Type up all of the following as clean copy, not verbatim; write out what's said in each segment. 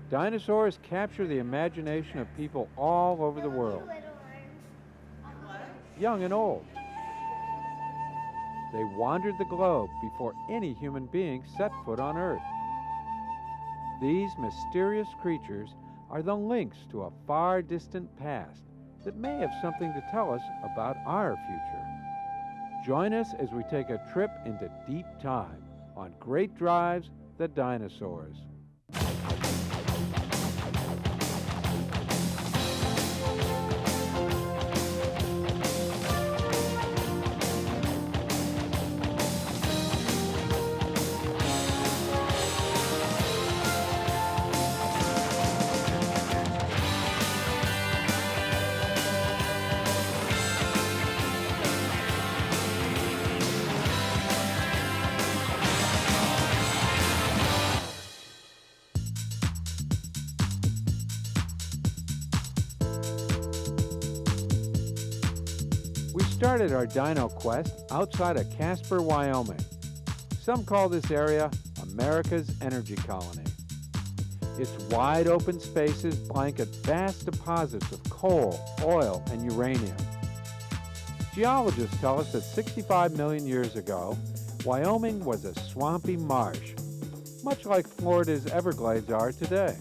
Dinosaurs capture the imagination of people all over the world, young and old. They wandered the globe before any human being set foot on Earth. These mysterious creatures are the links to a far distant past that may have something to tell us about our future. Join us as we take a trip into deep time on Great Drives, the Dinosaurs. We started our dino quest outside of Casper, Wyoming. Some call this area America's energy colony. Its wide open spaces blanket vast deposits of coal, oil, and uranium. Geologists tell us that 65 million years ago, Wyoming was a swampy marsh, much like Florida's Everglades are today.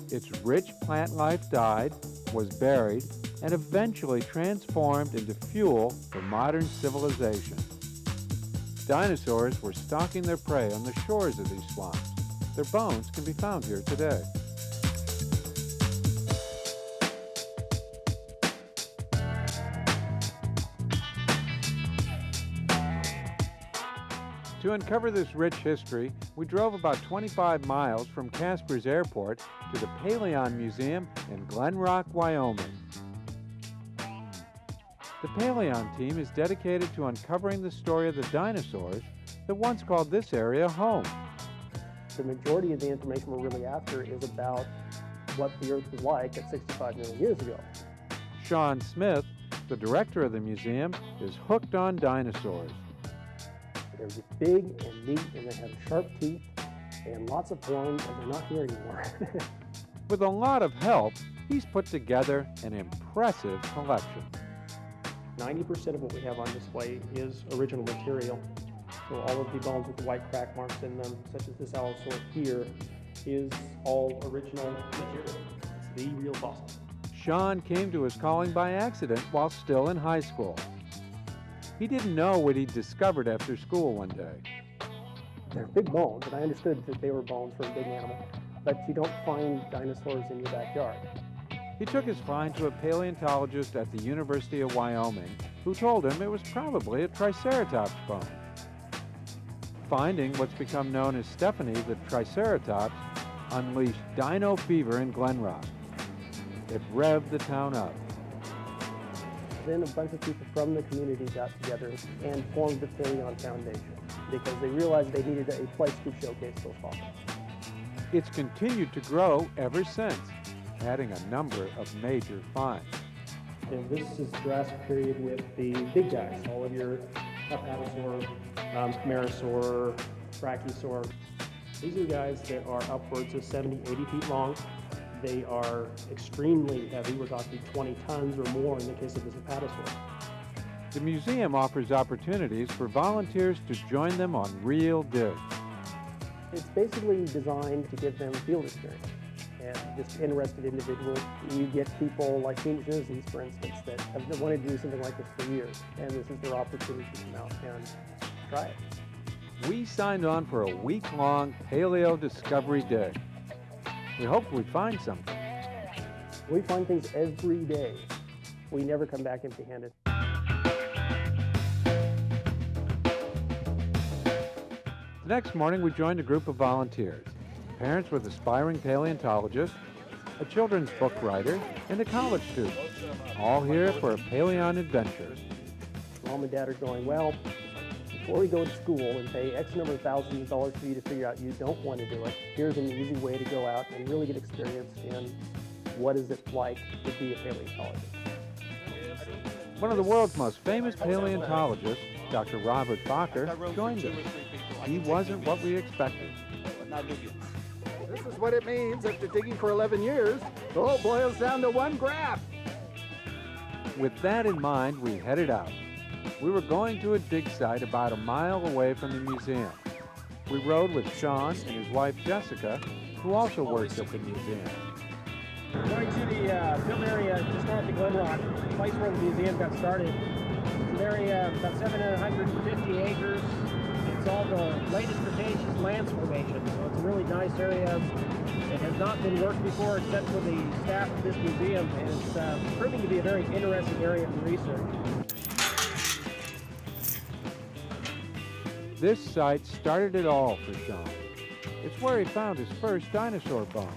Its rich plant life died, was buried, and eventually transformed into fuel for modern civilization. Dinosaurs were stalking their prey on the shores of these swamps. Their bones can be found here today. To uncover this rich history, we drove about 25 miles from Casper's airport to the Paleontology Museum in Glenrock, Wyoming. The Paleon team is dedicated to uncovering the story of the dinosaurs that once called this area home. The majority of the information we're really after is about what the Earth was like at 65 million years ago. Sean Smith, the director of the museum, is hooked on dinosaurs. They're big and neat, and they have sharp teeth and lots of horns, and they're not here anymore. With a lot of help, he's put together an impressive collection. 90% of what we have on display is original material. So all of the bones with the white crack marks in them, such as this allosaur here, is all original material. It's the real fossil. Sean came to his calling by accident while still in high school. He didn't know what he'd discovered after school one day. They're big bones, and I understood that they were bones for a big animal, but you don't find dinosaurs in your backyard. He took his find to a paleontologist at the University of Wyoming who told him it was probably a triceratops bone. Finding what's become known as Stephanie the Triceratops unleashed dino fever in Glenrock. It revved the town up. Then a bunch of people from the community got together and formed the Paleon Foundation because they realized they needed a place to showcase those fossils. It's continued to grow ever since, adding a number of major finds. And this is the Jurassic period with the big guys, all of your Apatosaur, Camarasaur, Brachiosaur. These are guys that are upwards of 70, 80 feet long. They are extremely heavy. We're talking 20 tons or more in the case of this Apatosaur. The museum offers opportunities for volunteers to join them on real digs. It's basically designed to give them field experience. And just interested individuals. You get people like senior citizens, for instance, that have wanted to do something like this for years, and this is their opportunity to come out and try it. We signed on for a week-long paleo discovery day. We hoped we'd find something. We find things every day. We never come back empty-handed. The next morning, we joined a group of volunteers. Parents with aspiring paleontologists, a children's book writer, and a college student, all here for a Paleon adventure. Mom and Dad are going, well, before we go to school and pay X number of thousands of dollars for you to figure out you don't want to do it, here's an easy way to go out and really get experience in what is it like to be a paleontologist. One of the world's most famous paleontologists, Dr. Robert Bakker, joined us. He wasn't what we expected. This is what it means after digging for 11 years. The whole boils down to one grab. With that in mind, we headed out. We were going to a dig site about a mile away from the museum. We rode with Sean and his wife Jessica, who also works at the museum. Going to the field area just north of Glenrock, the place where the museum got started. It's an area about 750 acres. It's all the latest Cretaceous lands formation, so it's a really nice area. It has not been worked before except for the staff of this museum, and it's proving to be a very interesting area for research. This site started it all for Sean. It's where he found his first dinosaur bones.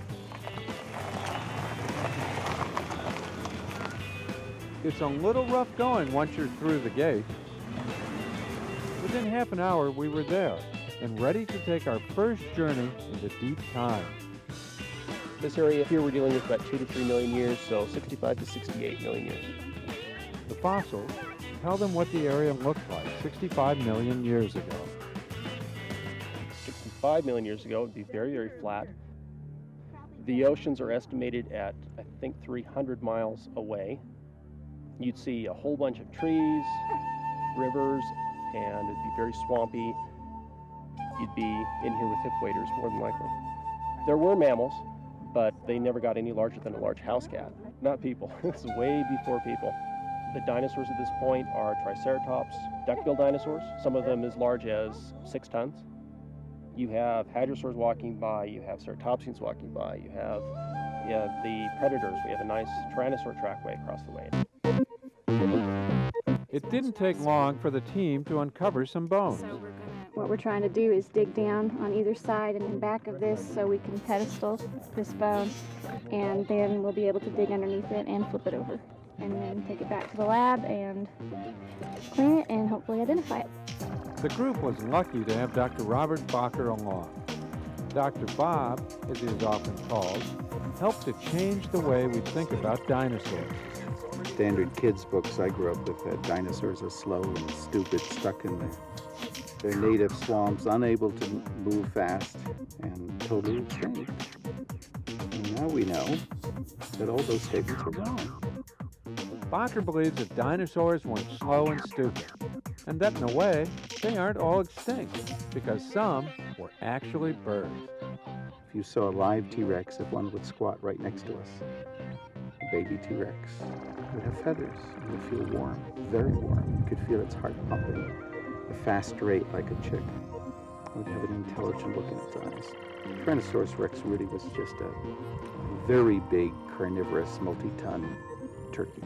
It's a little rough going once you're through the gate. Within half an hour, we were there and ready to take our first journey into deep time. This area here we're dealing with about 2 to 3 million years, so 65 to 68 million years. The fossils tell them what the area looked like 65 million years ago. 65 million years ago, it would be very, very flat. The oceans are estimated at, I think, 300 miles away. You'd see a whole bunch of trees, rivers, and it'd be very swampy. You'd be in here with hip waders, more than likely. There were mammals, but they never got any larger than a large house cat. Not people. This is way before people. The dinosaurs at this point are triceratops, duck-billed dinosaurs, some of them as large as 6 tons. You have hadrosaurs walking by, you have ceratopsians walking by, you have the predators. We have a nice Tyrannosaur trackway across the way. It didn't take long for the team to uncover some bones. What we're trying to do is dig down on either side and in back of this so we can pedestal this bone, and then we'll be able to dig underneath it and flip it over, and then take it back to the lab and clean it and hopefully identify it. The group was lucky to have Dr. Robert Bakker along. Dr. Bob, as he is often called, helped to change the way we think about dinosaurs. Standard kids' books I grew up with had dinosaurs as slow and stupid, stuck in their native swamps, unable to move fast, and totally extinct. And now we know that all those statements are wrong. Bakker believes that dinosaurs weren't slow and stupid, and that in a way, they aren't all extinct, because some were actually birds. If you saw a live T-Rex, if one would squat right next to us, a baby T-Rex would have feathers and would feel warm, very warm. You could feel its heart pumping at a fast rate like a chick. It would have an intelligent look in its eyes. Tyrannosaurus Rex really was just a very big, carnivorous, multi-ton turkey.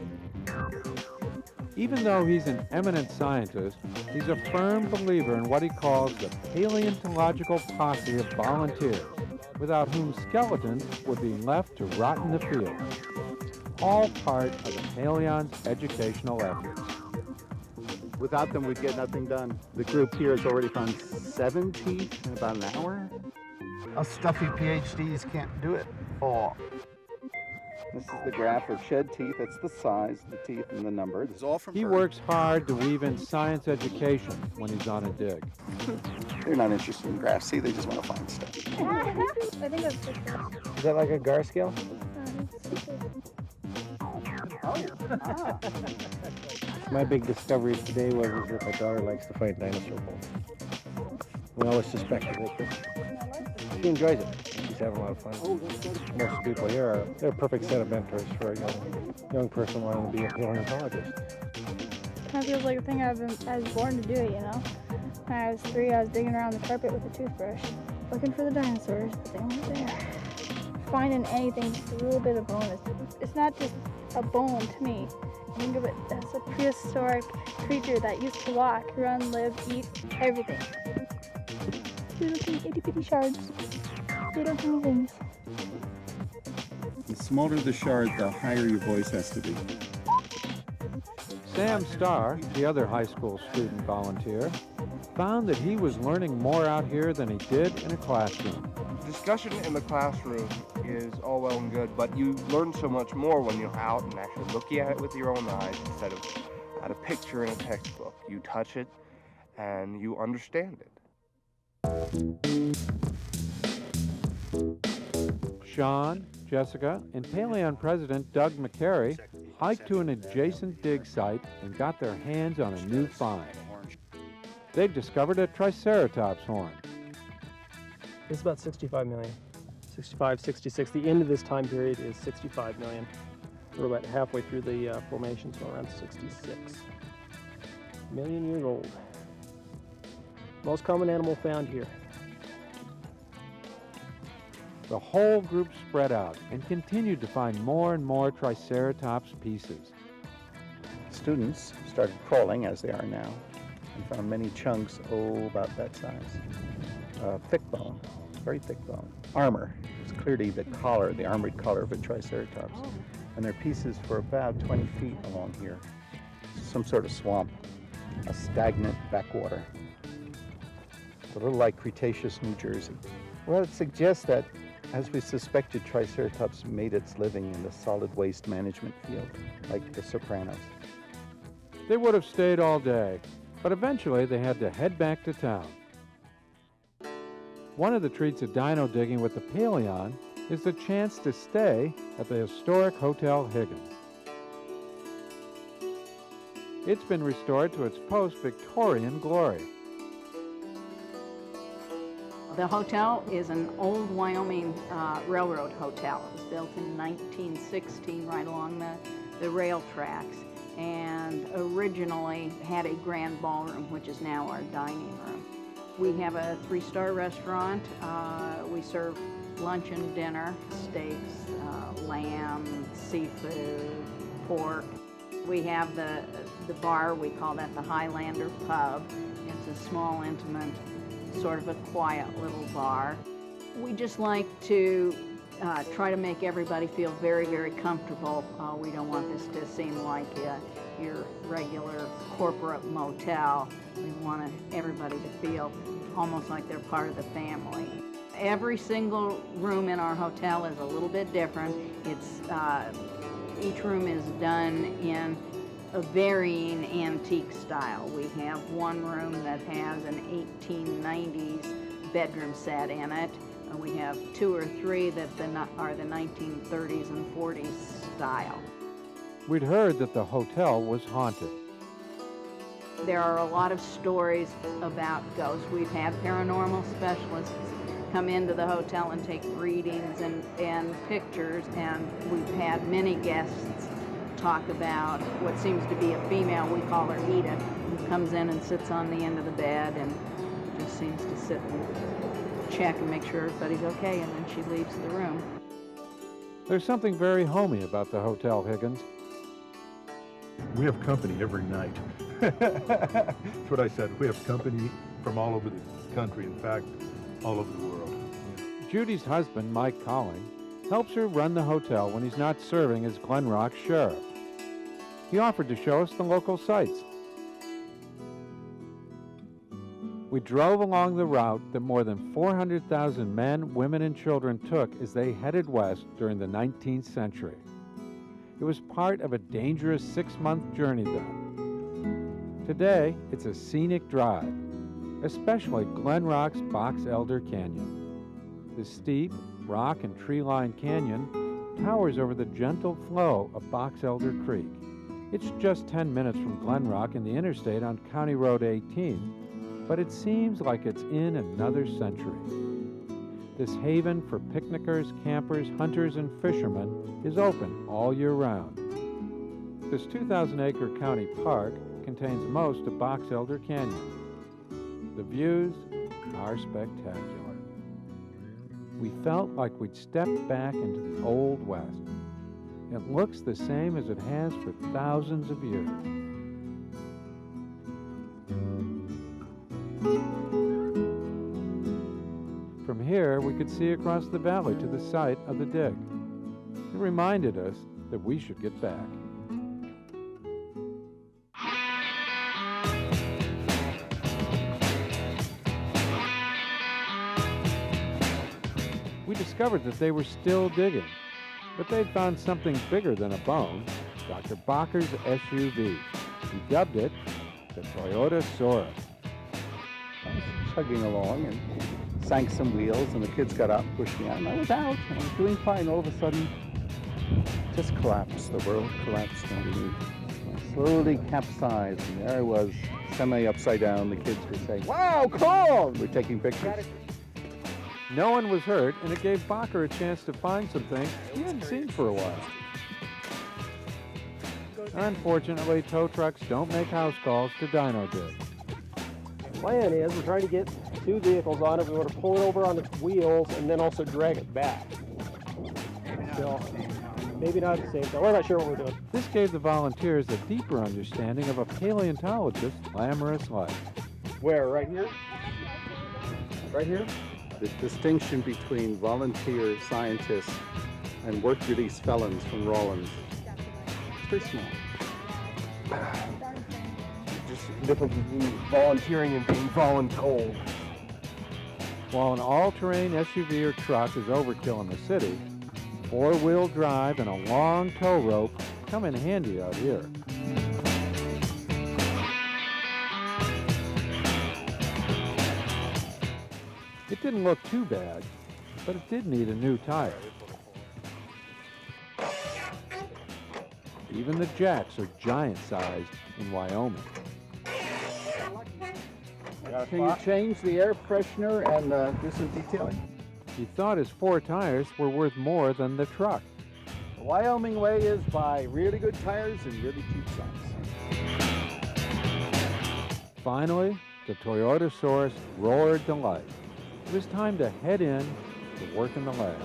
Even though he's an eminent scientist, he's a firm believer in what he calls the paleontological posse of volunteers, without whom skeletons would be left to rot in the field. All part of the Paleon's educational efforts. Without them, we'd get nothing done. The group here has already found 7 teeth in about an hour. Us stuffy PhDs can't do it all. This is the graph of shed teeth. That's the size of the teeth and the number. This is all from He works hard to weave in science education when he's on a dig. They're not interested in graphs. See, they just want to find stuff. I think that's Is that like a gar scale? My big discovery today was that my daughter likes to find dinosaur bones. We always suspected it, but she enjoys it. She's having a lot of fun. Most people here they're perfect set of mentors for a young person wanting to be a paleontologist. Kind of feels like a thing I was born to do, you know? When I was 3, I was digging around the carpet with a toothbrush, looking for the dinosaurs, but they weren't there. Finding anything, just a little bit of bone, it's not just a bone to me. Think of it as a prehistoric creature that used to walk, run, live, eat, everything. Little itty bitty shards. Little tiny things. The smaller the shard, the higher your voice has to be. Sam Starr, the other high school student volunteer, found that he was learning more out here than he did in a classroom. Discussion in the classroom is all well and good, but you learn so much more when you're out and actually looking at it with your own eyes instead of at a picture in a textbook. You touch it and you understand it. Sean, Jessica, and Paleon President Doug McCary hiked to an adjacent dig site and got their hands on a new find. They've discovered a Triceratops horn. This is about 65 million. 65, 66. The end of this time period is 65 million. We're about halfway through the formation, so around 66 million years old. Most common animal found here. The whole group spread out and continued to find more and more Triceratops pieces. Students started crawling, as they are now, and found many chunks, about that size. Thick bone, very thick bone. Armor. It's clearly the collar, the armored collar of a Triceratops. And there are pieces for about 20 feet along here. Some sort of swamp, a stagnant backwater. It's a little like Cretaceous New Jersey. Well, it suggests that, as we suspected, Triceratops made its living in the solid waste management field, like the Sopranos. They would have stayed all day, but eventually they had to head back to town. One of the treats of dino digging with the Paleon is the chance to stay at the historic Hotel Higgins. It's been restored to its post-Victorian glory. The hotel is an old Wyoming railroad hotel. It was built in 1916 right along the rail tracks, and originally had a grand ballroom, which is now our dining room. We have a 3-star restaurant. We serve lunch and dinner, steaks, lamb, seafood, pork. We have the bar, we call that the Highlander Pub. It's a small, intimate, sort of a quiet little bar. We just like to try to make everybody feel very, very comfortable. We don't want this to seem like your regular corporate motel. We want everybody to feel almost like they're part of the family. Every single room in our hotel is a little bit different. It's each room is done in a varying antique style. We have one room that has an 1890s bedroom set in it. We have 2 or 3 that are the 1930s and 40s style. We'd heard that the hotel was haunted. There are a lot of stories about ghosts. We've had paranormal specialists come into the hotel and take readings and pictures, and we've had many guests talk about what seems to be a female, we call her Eda, who comes in and sits on the end of the bed and just seems to sit and check and make sure everybody's okay, and then she leaves the room. There's something very homey about the Hotel Higgins. We have company every night. That's what I said. We have company from all over the country, in fact, all over the world. Yeah. Judy's husband, Mike Colling, helps her run the hotel when he's not serving as Glenrock sheriff. He offered to show us the local sites. We drove along the route that more than 400,000 men, women, and children took as they headed west during the 19th century. It was part of a dangerous 6-month journey then. Today, it's a scenic drive, especially Glenrock's Box Elder Canyon. The steep, rock and tree-lined canyon towers over the gentle flow of Box Elder Creek. It's just 10 minutes from Glenrock and the interstate on County Road 18, but it seems like it's in another century. This haven for picnickers, campers, hunters, and fishermen is open all year round. This 2,000-acre county park contains most of Box Elder Canyon. The views are spectacular. We felt like we'd stepped back into the Old West. It looks the same as it has for thousands of years. From here, we could see across the valley to the site of the dig. It reminded us that we should get back. We discovered that they were still digging, but they'd found something bigger than a bone, Dr. Bakker's SUV. He dubbed it the Toyotasaurus. I was chugging along and sank some wheels, and the kids got up, pushed me out, and I was out. I was doing fine. All of a sudden, it just collapsed. The world collapsed underneath. I slowly capsized, and there I was, semi-upside down. The kids were saying, "Wow, cool!" We're taking pictures. No one was hurt, and it gave Bakker a chance to find some things he hadn't seen for a while. Unfortunately, tow trucks don't make house calls to Dino Dig. The plan is we're trying to get two vehicles on it. We want to pull it over on its wheels and then also drag it back. So maybe not at the same time. We're not sure what we're doing. This gave the volunteers a deeper understanding of a paleontologist's glamorous life. Where? Right here? Right here? The distinction between volunteer scientists and work-release felons from Rawlins is pretty small. Just the difference between volunteering and being voluntold. While an all-terrain SUV or truck is overkill in the city, four-wheel drive and a long tow rope come in handy out here. It didn't look too bad, but it did need a new tire. Even the jacks are giant-sized in Wyoming. Can you change the air freshener and do some detailing? He thought his four tires were worth more than the truck. The Wyoming way is buy really good tires and really cheap socks. Finally, the Toyotasaurus roared to life. It was time to head in to work in the lab.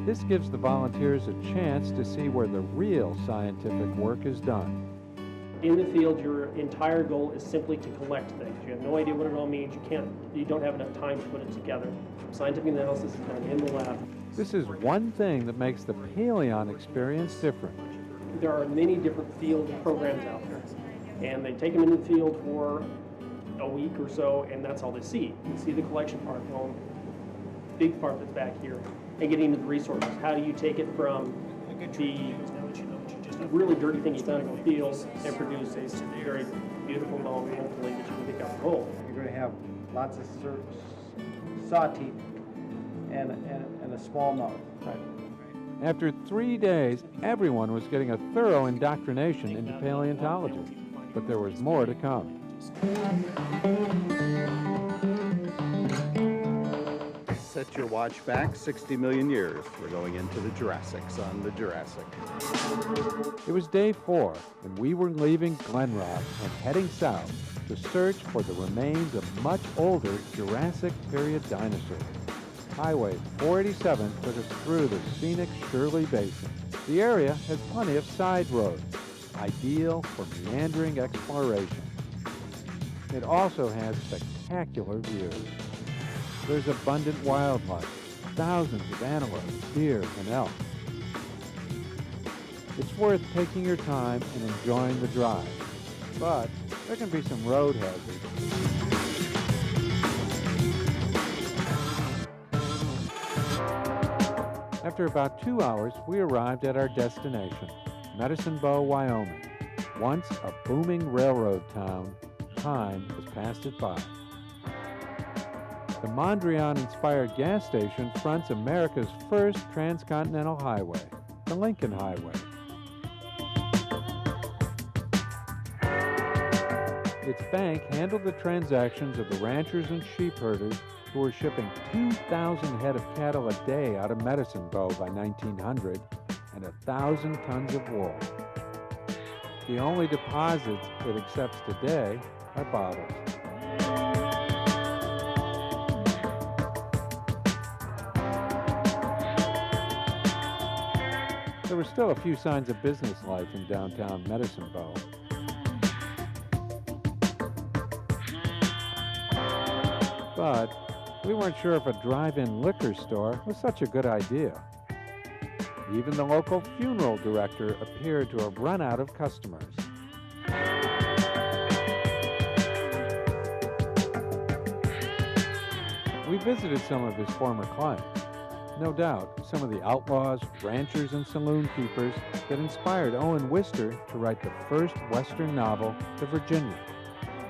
This gives the volunteers a chance to see where the real scientific work is done. In the field, your entire goal is simply to collect things. You have no idea what it all means. You don't have enough time to put it together. Scientific analysis is done in the lab. This is one thing that makes the Paleon experience different. There are many different field programs out there, and they take them into the field for a week or so, and that's all they see. You see the collection part, the big part that's back here, and getting into the resources. How do you take it from the really dirty thing you found in the field and produce a very beautiful bone, hopefully, that you can pick out whole? You're going to have lots of saw teeth and a small mouth. Right. After 3 days, everyone was getting a thorough indoctrination into paleontology, but there was more to come. Set your watch back 60 million years. We're going into the Jurassics on the Jurassic. It was day 4, and we were leaving Glenrock and heading south to search for the remains of much older Jurassic period dinosaurs. Highway 487 took us through the scenic Shirley Basin. The area had plenty of side roads, ideal for meandering exploration. It also has spectacular views. There's abundant wildlife, thousands of antelope, deer, and elk. It's worth taking your time and enjoying the drive, but there can be some road hazards. After about 2 hours, we arrived at our destination, Medicine Bow, Wyoming. Once a booming railroad town, time has passed it by. The Mondrian-inspired gas station fronts America's first transcontinental highway, the Lincoln Highway. Its bank handled the transactions of the ranchers and sheep herders who were shipping 2,000 head of cattle a day out of Medicine Bow by 1900 and 1,000 tons of wool. The only deposits it accepts today are bottles. There were still a few signs of business life in downtown Medicine Bow. But we weren't sure if a drive-in liquor store was such a good idea. Even the local funeral director appeared to have run out of customers. We visited some of his former clients. No doubt, some of the outlaws, ranchers, and saloon keepers that inspired Owen Wister to write the first Western novel, The Virginian.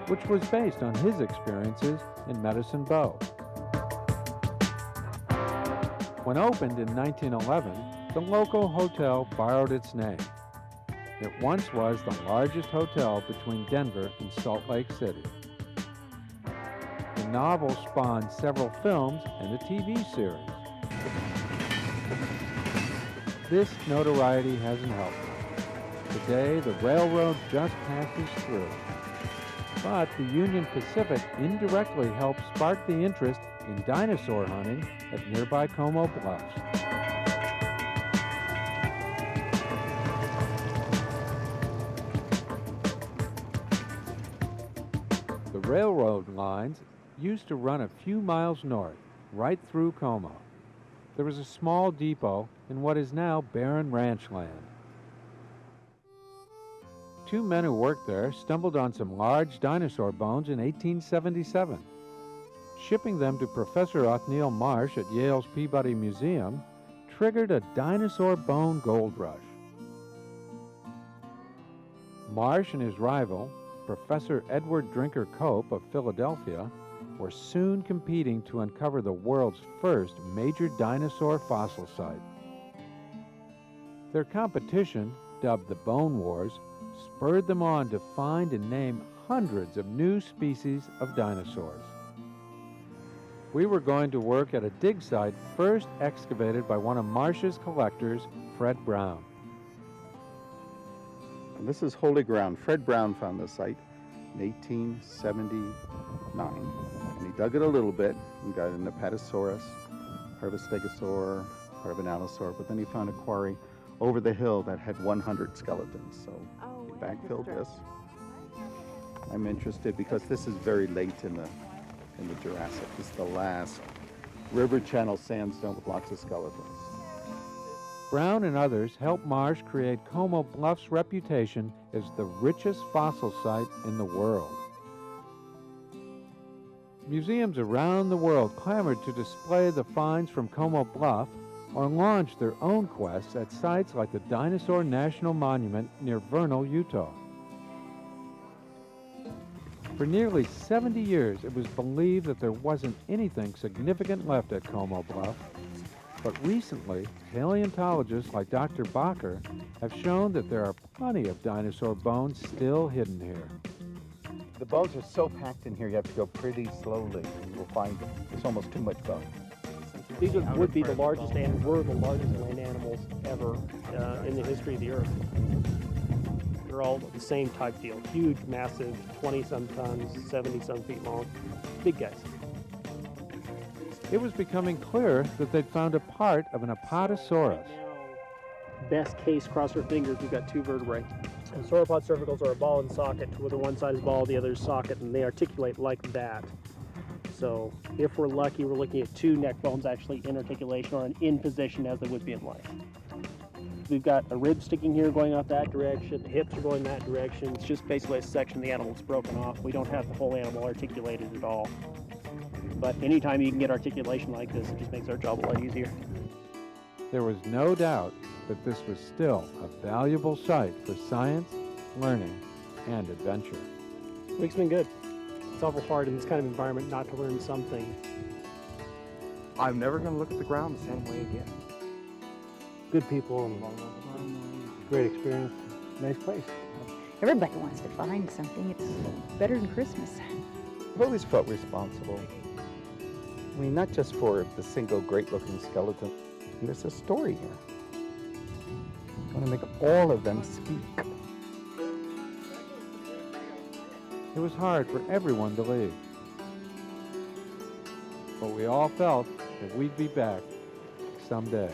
which was based on his experiences in Medicine Bow. When opened in 1911, the local hotel borrowed its name. It once was the largest hotel between Denver and Salt Lake City. The novel spawned several films and a TV series. This notoriety hasn't helped. Today, the railroad just passes through. But the Union Pacific indirectly helped spark the interest in dinosaur hunting at nearby Como Bluffs. The railroad lines used to run a few miles north, right through Como. There was a small depot in what is now barren ranch land. Two men who worked there stumbled on some large dinosaur bones in 1877. Shipping them to Professor Othniel Marsh at Yale's Peabody Museum triggered a dinosaur bone gold rush. Marsh and his rival, Professor Edward Drinker Cope of Philadelphia, were soon competing to uncover the world's first major dinosaur fossil site. Their competition, dubbed the Bone Wars, spurred them on to find and name hundreds of new species of dinosaurs. We were going to work at a dig site first excavated by one of Marsh's collectors, Fred Brown. And this is holy ground. Fred Brown found this site in 1879. And he dug it a little bit and got an Apatosaurus, part of a Stegosaur, part of an Allosaur, but then he found a quarry over the hill that had 100 skeletons. So he backfilled this. I'm interested because this is very late in the Jurassic. This is the last river channel sandstone with lots of skeletons. Brown and others helped Marsh create Como Bluff's reputation as the richest fossil site in the world. Museums around the world clamored to display the finds from Como Bluff or launch their own quests at sites like the Dinosaur National Monument near Vernal, Utah. For nearly 70 years, it was believed that there wasn't anything significant left at Como Bluff, but recently, paleontologists like Dr. Bakker have shown that there are plenty of dinosaur bones still hidden here. The bones are so packed in here, you have to go pretty slowly. You will find there's almost too much bone. These would be the largest and were the largest land animals ever in the history of the Earth. They're all the same type deal. Huge, massive, 20-some tons, 70-some feet long. Big guys. It was becoming clear that they'd found a part of an Apatosaurus. Best case, cross our fingers, we've got two vertebrae. And sauropod cervicals are a ball and socket, where the one side is ball, the other is socket, and they articulate like that. So if we're lucky, we're looking at two neck bones actually in articulation or in position as they would be in life. We've got a rib sticking here going off that direction, the hips are going that direction. It's just basically a section of the animal that's broken off. We don't have the whole animal articulated at all. But anytime you can get articulation like this, it just makes our job a lot easier. There was no doubt that this was still a valuable site for science, learning, and adventure. Week's been good. It's awful hard in this kind of environment not to learn something. I'm never going to look at the ground the same way again. Good people and great experience. Nice place. Everybody wants to find something. It's better than Christmas. I've always felt responsible. I mean, not just for the single great-looking skeleton. There's a story here. I want to make all of them speak. It was hard for everyone to leave. But we all felt that we'd be back someday.